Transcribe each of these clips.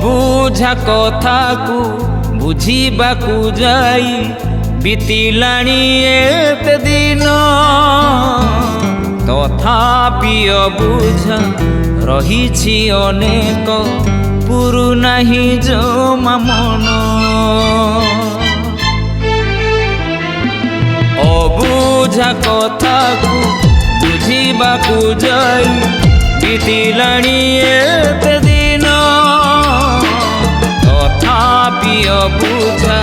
ଅବୁଝା କଥାକୁ ବୁଝିବାକୁ ଯାଇ ବିତିଲାଣି ଏତେ ଦିନ, ତଥାପି ଅବୁଝା ରହିଛି ଅନେକ, ପୁରୁନାହିଁ ଜମା ମନ। ଅବୁଝା କଥାକୁ ବୁଝିବାକୁ ଯାଇ ବିତିଲାଣି ଏତେ ଦିନ, ତଥାପି ଅବୁଝା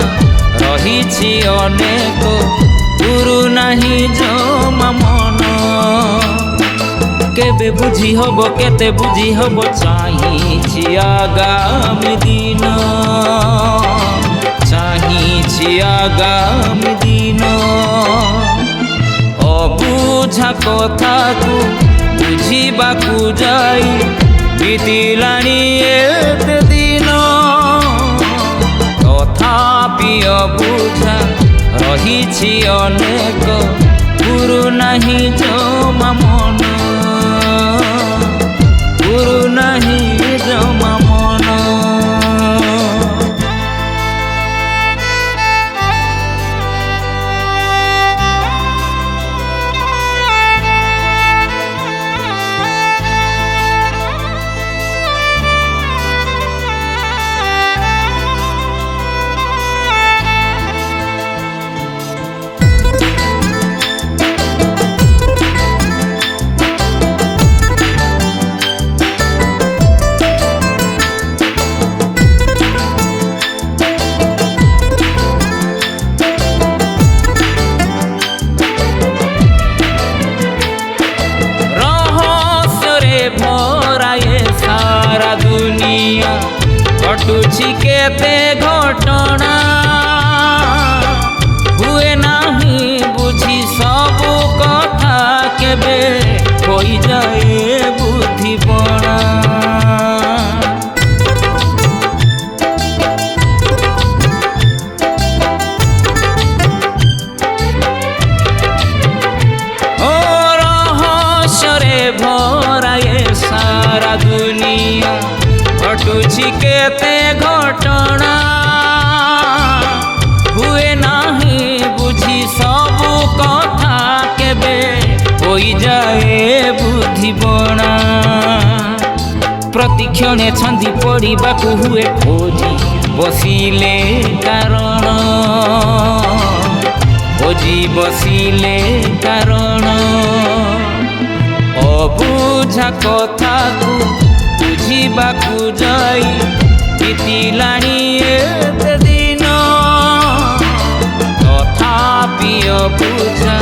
ରହିଛି ଅନେକ, ପୁରୁନାହିଁ ଜମା ମନ। କେବେ ବୁଝି ହବ କେତେ ବୁଝି ହବ, ଚାହିଁଛି ଆଗାମୀ ଦିନ, ଚାହିଁଛି ଆଗାମୀ ଦିନ। ଅବୁଝା କଥାକୁ ବୁଝିବାକୁ ଯାଇ ବିତିଲାଣି ଏତେ ଦିନ, ତଥାପି ଅବୁଝା ରହିଛି ଅନେକ, ପୁରୁନାହିଁ ଜମା ମନ, ପୁରୁନାହିଁ ଜମା ମନ। ঘটুছি কেতে ঘটনা, হুয়ে নাহি বুঝি সবু কথা, কেবে হই যায় বুদ্ধিপনা। ও রহস্যরে ভরা এ সারা দুনিয়া, ঘটুছি কেতে ঘটনা, হুয়ে নাহি বুঝি সবু কথা, কেবে হই যায় বুদ্ধিপনা। প্রতিক্ষণে ছন্দি পড়িବାକୁ ହୁଏ খোঁজি বসিলে কারণ, খোঁজি বসিলে কারণ। অবুঝা কথাକୁ বুঝিବାକୁ যাই বিতিলাଣି এতে দিন, তথাপি অবুঝা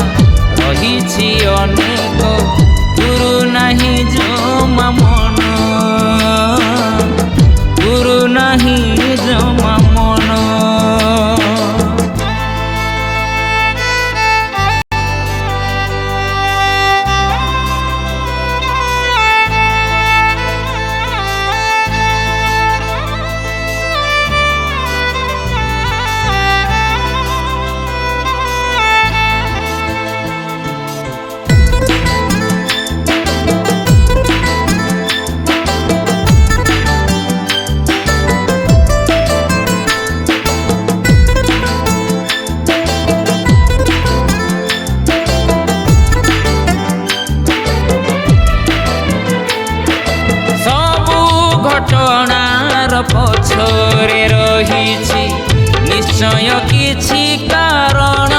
ରହିଛି ଅନେକ, ପୁରୁନାହିଁ ଜମା ମନ, ପୁରୁନାହିଁ ଜମା ମନ। ঘটনার পছরে রহিছি নিশ্চয় কিছু কারণ,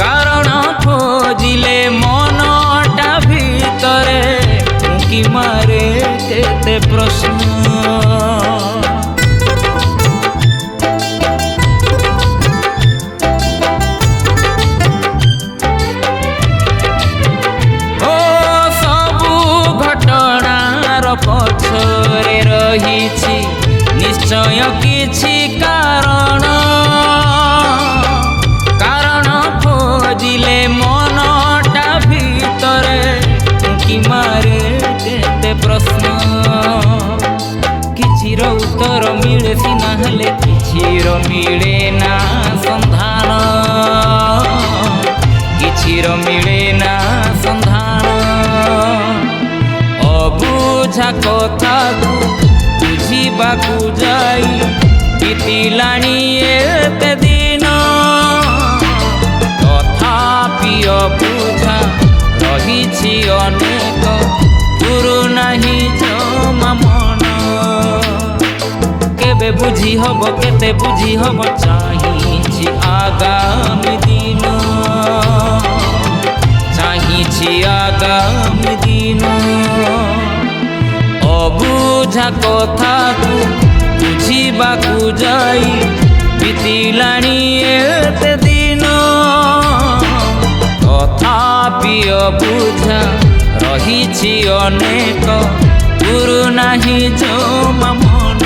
কারণ খোঁজিলে মনটা ভিতরে উঁকি মারে কেতে প্রশ্ন। পছরে রহিছি নিশ্চয় কিছু কারণ, কারণ খোঁজিলে মনটা ভিতরে উঁকি মারে কেতে প্রশ্ন। কিছির উত্তর মিলে সিনা হেলে কিছির মিলে না সন্ধান, কিছির মিলে না সন্ধান। অবুঝা কথাକୁ बीतिलाणी एते दिन तथापि अबुझा रहिछि अनेक गुरु नाही जमा मन केबे बुझी हब केते बुझी हब चाहिछि आगामी दिन चाहिछि आगामी दिन अबुझा कथा को बुझिबाकू जाई बीतिलाणी एते दिन तथापि अबुझा रहिछि अनेक गुरु नाही जमा मन।